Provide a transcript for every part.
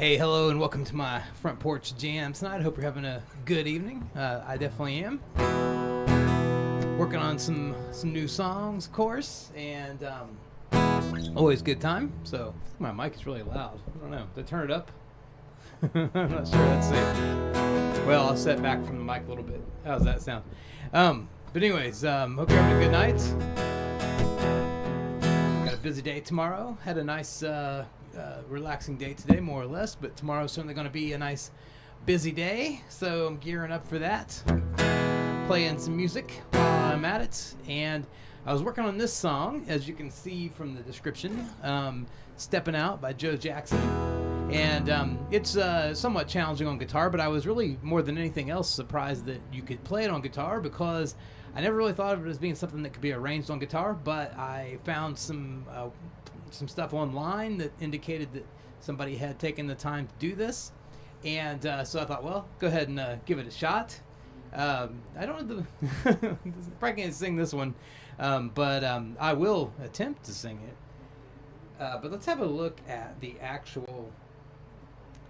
Hey, hello, and welcome to my front porch jam tonight. I hope you're having a good evening. I definitely am. Working on some new songs, of course, and always good time. So my mic is really loud. I don't know. Did I turn it up? I'm not sure. Let's see. Well, I'll set back from the mic a little bit. How's that sound? But anyways, hope you're having a good night. Got a busy day tomorrow. Had a nice relaxing day today, more or less, but tomorrow's certainly going to be a nice busy day, so I'm gearing up for that, playing some music while I'm at it. And I was working on this song, as you can see from the description, Steppin' Out by Joe Jackson, and it's somewhat challenging on guitar, but I was really, more than anything else, surprised that you could play it on guitar, because I never really thought of it as being something that could be arranged on guitar, but I found some stuff online that indicated that somebody had taken the time to do this, and so I thought, well, go ahead and give it a shot. I don't know probably can't sing this one, but I will attempt to sing it. But let's have a look at the actual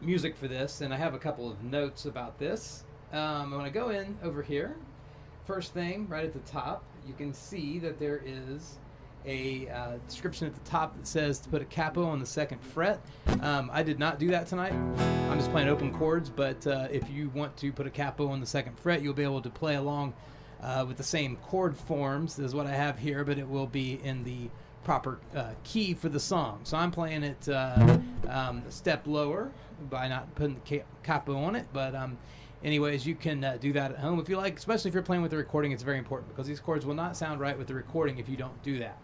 music for this, and I have a couple of notes about this. When I go in over here, first thing right at the top, you can see that there is a description at the top that says to put a capo on the second fret. I did not do that tonight. I'm just playing open chords, but if you want to put a capo on the second fret, you'll be able to play along with the same chord forms as what I have here, but it will be in the proper key for the song. So I'm playing it a step lower by not putting the capo on it, but anyways, you can do that at home if you like, especially if you're playing with the recording. It's very important because these chords will not sound right with the recording if you don't do that.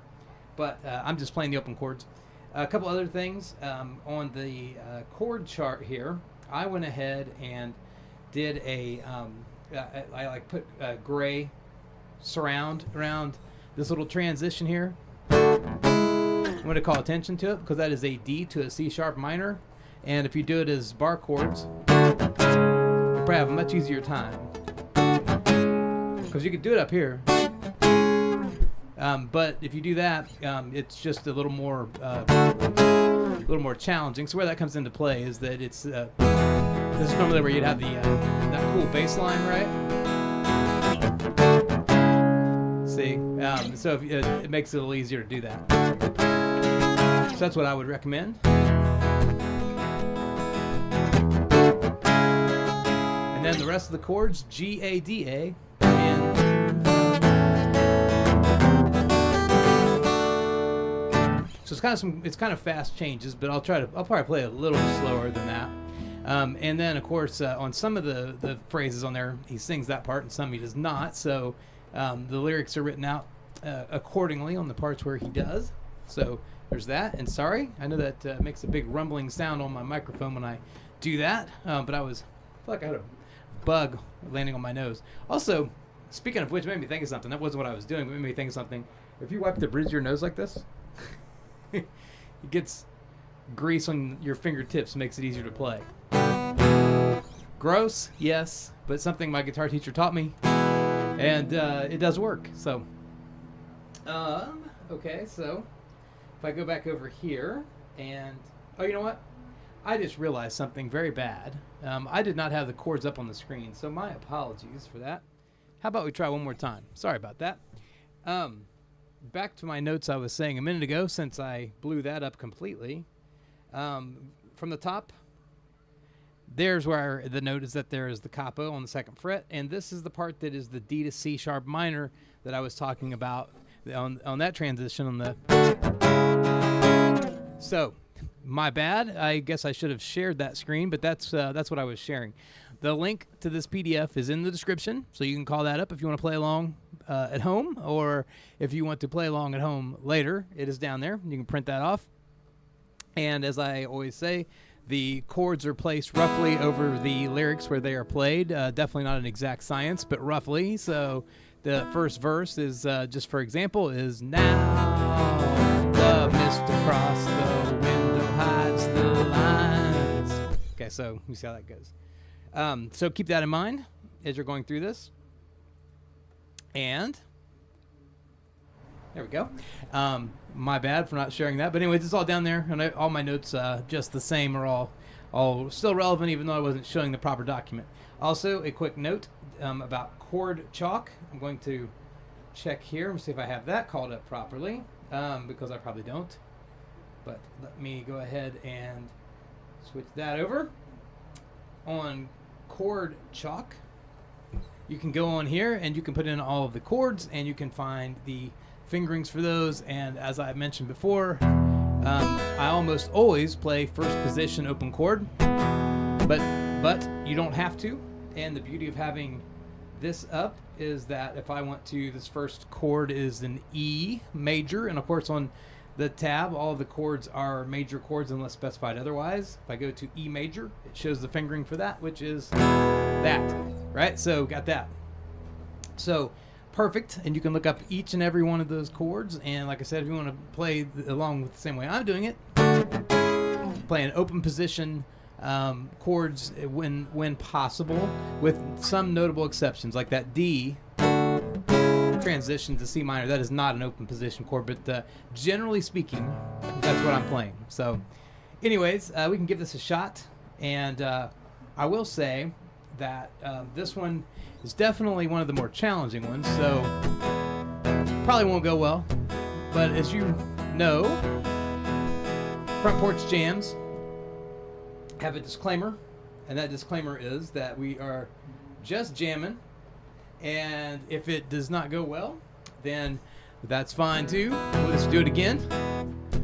But I'm just playing the open chords. A couple other things. On the chord chart here, I went ahead and did I put gray surround around this little transition here. I'm going to call attention to it because that is a D to a C sharp minor. And if you do it as bar chords, you'll probably have a much easier time. Because you could do it up here. But if you do that, it's just a little more challenging. So where that comes into play is that it's this is normally where you'd have the that cool bass line, right? See, so if, it makes it a little easier to do that. So that's what I would recommend. And then the rest of the chords, G, A, D, A, and so it's kind of fast changes, but I'll probably play a little slower than that. And then of course on some of the phrases on there, he sings that part, and some he does not. So the lyrics are written out accordingly on the parts where he does. So there's that. And sorry, I know that makes a big rumbling sound on my microphone when I do that. But I feel like I had a bug landing on my nose. Also, speaking of which, it made me think of something. That wasn't what I was doing, but it made me think of something. If you wipe the bridge of your nose like this, it gets grease on your fingertips, makes it easier to play. Gross, yes, but something my guitar teacher taught me, and it does work. So, okay, so if I go back over here, and oh, you know what? I just realized something very bad. I did not have the chords up on the screen, so my apologies for that. How about we try one more time? Sorry about that. Back to my notes I was saying a minute ago, since I blew that up completely. From the top, there's where the note is that there is the capo on the second fret, and this is the part that is the D to C sharp minor that I was talking about on that transition on the. So, my bad. I guess I should have shared that screen, but that's what I was sharing. The link to this PDF is in the description, so you can call that up if you want to play along at home, or if you want to play along at home later, it is down there. You can print that off. And as I always say, the chords are placed roughly over the lyrics where they are played. Definitely not an exact science, but roughly. So the first verse is, just for example, is now the mist across the window hides the lines. Okay, so you see how that goes. So keep that in mind as you're going through this. And there we go. My bad for not sharing that. But anyways, it's all down there. And all my notes, just the same, are all all still relevant, even though I wasn't showing the proper document. Also, a quick note about chord chalk. I'm going to check here and see if I have that called up properly, because I probably don't. But let me go ahead and switch that over. On chord chalk, you can go on here and you can put in all of the chords, and you can find the fingerings for those. And as I mentioned before, I almost always play first position open chord, but you don't have to. And the beauty of having this up is that if I want to, this first chord is an E major, and of course on the tab all of the chords are major chords unless specified otherwise. If I go to E major, it shows the fingering for that, which is that, right? So got that. So perfect, and you can look up each and every one of those chords, and like I said, if you want to play along with the same way I'm doing it, play an open position chords when possible, with some notable exceptions, like that D transition to C minor. That is not an open position chord, but generally speaking, that's what I'm playing. So anyways, we can give this a shot, and I will say that this one is definitely one of the more challenging ones, so probably won't go well. But as you know, Front Porch Jams have a disclaimer, and that disclaimer is that we are just jamming, and if it does not go well, then that's fine too. We'll just do it again.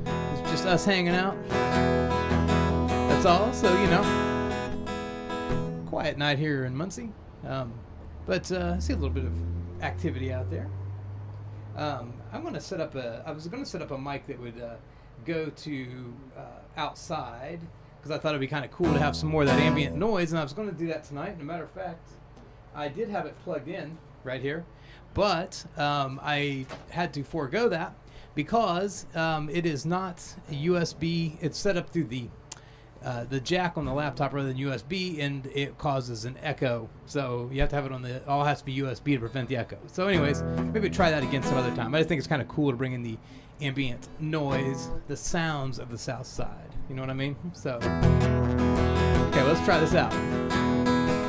It's just us hanging out. That's all. So, you know, quiet night here in Muncie. But I see a little bit of activity out there. I'm going to set up I was going to set up a mic that would go to outside, because I thought it'd be kind of cool to have some more of that ambient noise, and I was going to do that tonight. And a matter of fact, I did have it plugged in right here, but I had to forego that because it is not a USB. It's set up through the jack on the laptop rather than USB, and it causes an echo. So you have to have it on the, all has to be USB to prevent the echo. So anyways, maybe try that again some other time. I just think it's kind of cool to bring in the ambient noise, the sounds of the South Side. You know what I mean? So, okay, let's try this out.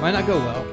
Might not go well.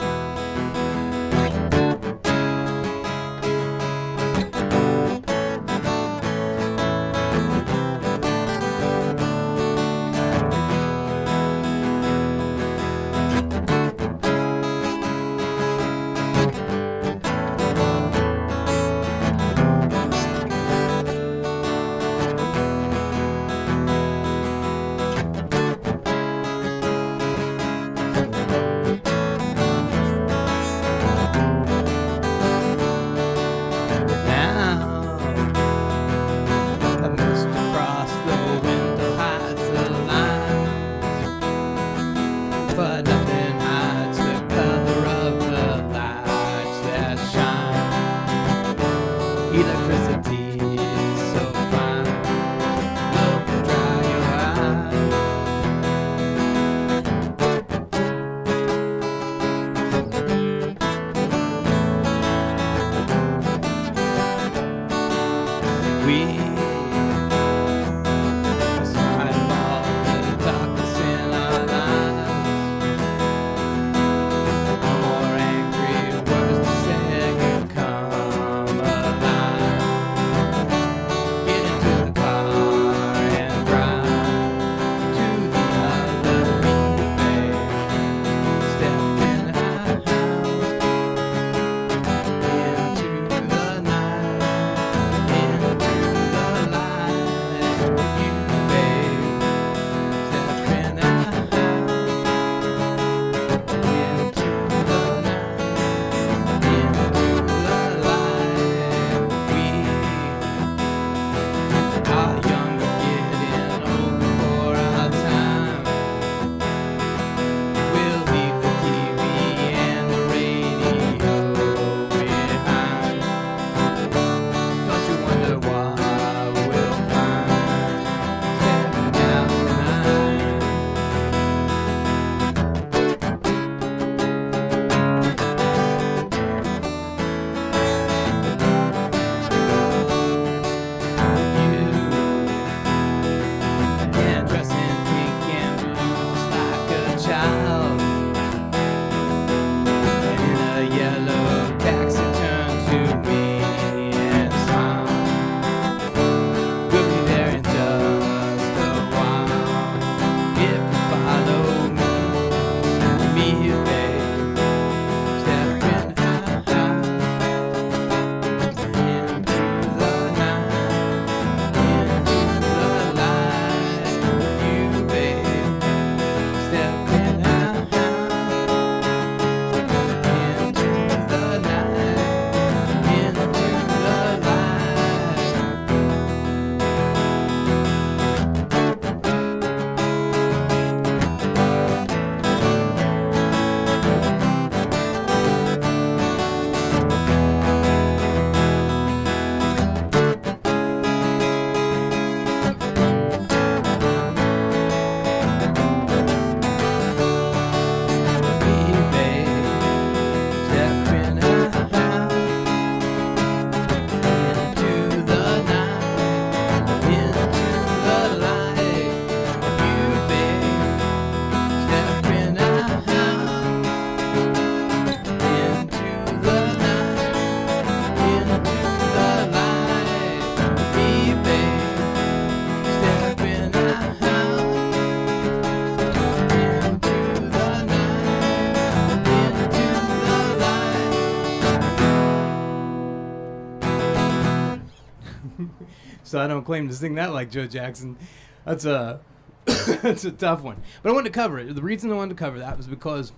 So I don't claim to sing that like Joe Jackson. That's a that's a tough one. But I wanted to cover it. The reason I wanted to cover that was because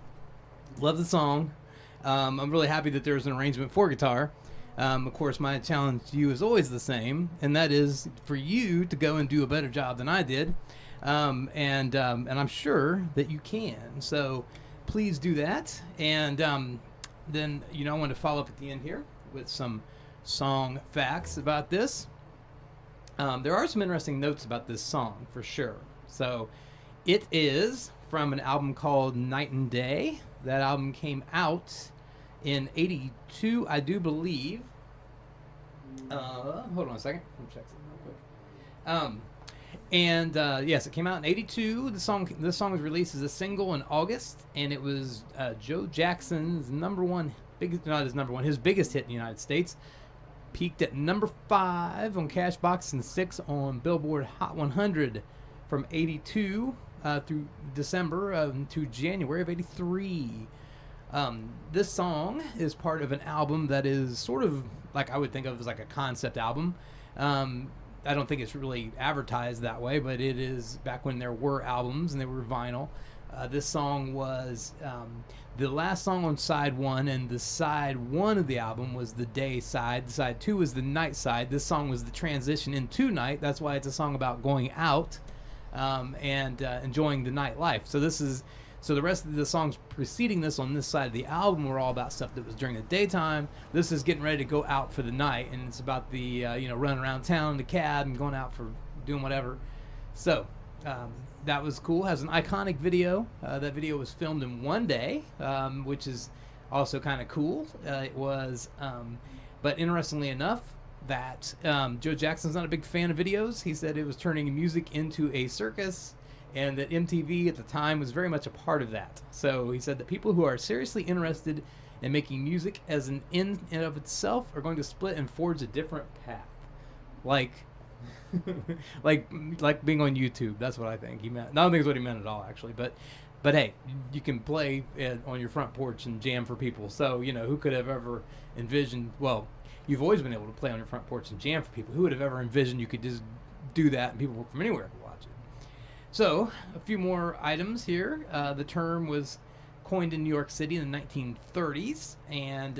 I love the song. I'm really happy that there's an arrangement for guitar. Of course, my challenge to you is always the same, and that is for you to go and do a better job than I did. And I'm sure that you can. So please do that. And then, I want to follow up at the end here with some song facts about this. There are some interesting notes about this song, for sure. So it is from an album called Night and Day. That album came out in 82, I do believe. Hold on a second. Let me check something real quick. Yes, it came out in 82. This song was released as a single in August, and it was Joe Jackson's his biggest hit in the United States. Peaked at number 5 on Cashbox and 6 on Billboard Hot 100 from 82 through December to January of 83. This song is part of an album that is sort of like I would think of as like a concept album. I don't think it's really advertised that way, but it is back when there were albums and they were vinyl. This song was the last song on side 1, and the side 1 of the album was the day side. The side 2 was the night side. This song was the transition into night. That's why it's a song about going out and enjoying the nightlife. So the rest of the songs preceding this on this side of the album were all about stuff that was during the daytime. This is getting ready to go out for the night, and it's about the running around town in the cab and going out for doing whatever. So that was cool. Has an iconic video. That video was filmed in one day, which is also kind of cool. It was, but interestingly enough, that Joe Jackson's not a big fan of videos. He said it was turning music into a circus, and that MTV at the time was very much a part of that. So he said that people who are seriously interested in making music as an in and of itself are going to split and forge a different path. Like being on YouTube. That's what I think he meant. I don't think it's what he meant at all, actually. But hey, you can play on your front porch and jam for people. So, who could have ever envisioned, well, you've always been able to play on your front porch and jam for people. Who would have ever envisioned you could just do that and people from anywhere could watch it? So, a few more items here. The term was coined in New York City in the 1930s, and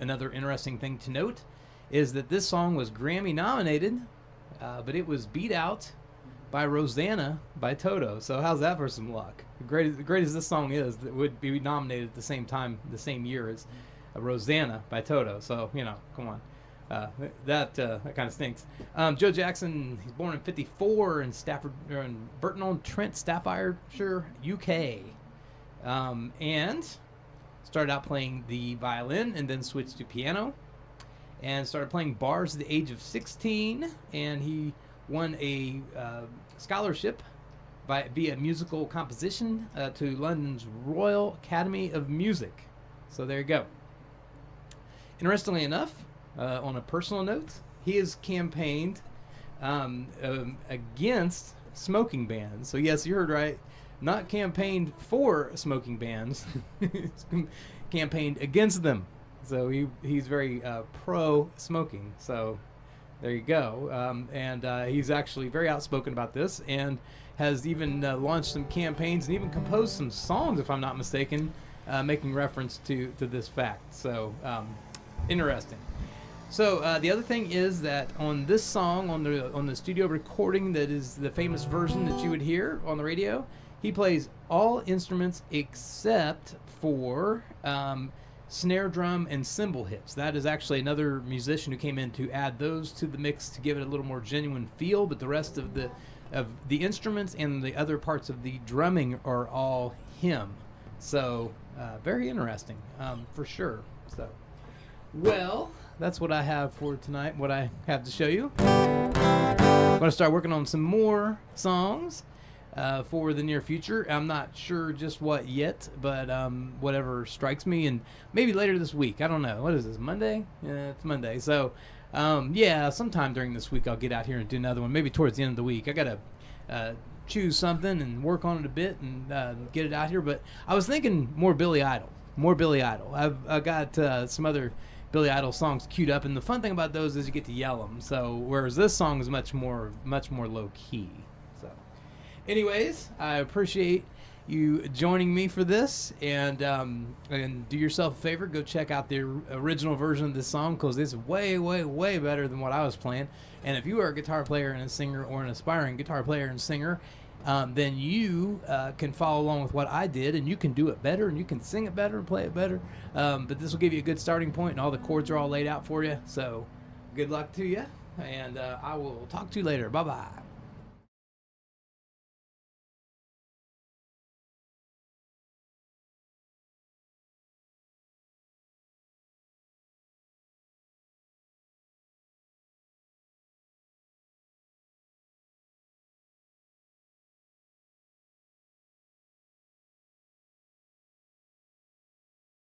another interesting thing to note is that this song was Grammy nominated, but it was beat out by Rosanna by Toto. So how's that for some luck? Great as this song is, that would be nominated at the same time, the same year as Rosanna by Toto. So, come on. That kind of stinks. Joe Jackson, he's born in 54 in Burton-on-Trent, Staffordshire, UK. And started out playing the violin and then switched to piano. And started playing bars at the age of 16. And he won a scholarship via musical composition to London's Royal Academy of Music. So there you go. Interestingly enough, on a personal note, he has campaigned against smoking bans. So yes, you heard right. Not campaigned for smoking bans. He's campaigned against them. So he's very pro-smoking. So there you go. And he's actually very outspoken about this, and has even launched some campaigns and even composed some songs, if I'm not mistaken, making reference to this fact. So interesting. So the other thing is that on this song, on the studio recording that is the famous version that you would hear on the radio, he plays all instruments except for snare drum and cymbal hits. That is actually another musician who came in to add those to the mix to give it a little more genuine feel, but the rest of the instruments and the other parts of the drumming are all him. So very interesting, for sure. So, well, that's what I have for tonight, what I have to show you. I'm going to start working on some more songs for the near future. I'm not sure just what yet, but whatever strikes me, and maybe later this week. I don't know. What is this, Monday? Yeah, it's Monday. So, yeah, sometime during this week I'll get out here and do another one, maybe towards the end of the week. I got to choose something and work on it a bit and get it out here. But I was thinking more Billy Idol. I've got some other Billy Idol songs queued up, and the fun thing about those is you get to yell them. So whereas this song is much more low key. So, anyways, I appreciate you joining me for this, and do yourself a favor, go check out the original version of this song, because it's way better than what I was playing. And if you are a guitar player and a singer, or an aspiring guitar player and singer, then you can follow along with what I did, and you can do it better, and you can sing it better and play it better. But this will give you a good starting point, and all the chords are all laid out for you. So good luck to you, and I will talk to you later. Bye-bye.